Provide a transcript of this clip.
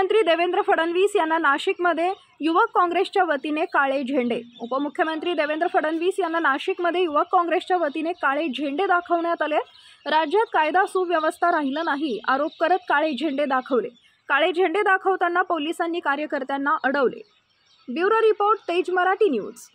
मुख्यमंत्री देवेंद्र फडणवीस यांना नाशिकमध्ये युवक काँग्रेसच्या वतीने काळे झेंडे। उपमुख्यमंत्री देवेंद्र फडणवीस यांना नाशिकमध्ये युवक काँग्रेसच्या वतीने काळे झेंडे दाखवण्यात आले। राज्यात कायदा सुव्यवस्था राहिला नाही आरोप करत काळे झेंडे दाखवले। काळे झेंडे दाखवताना पोलिसांनी कार्यकर्त्यांना अडवले। ब्युरो रिपोर्ट, तेज मराठी न्यूज।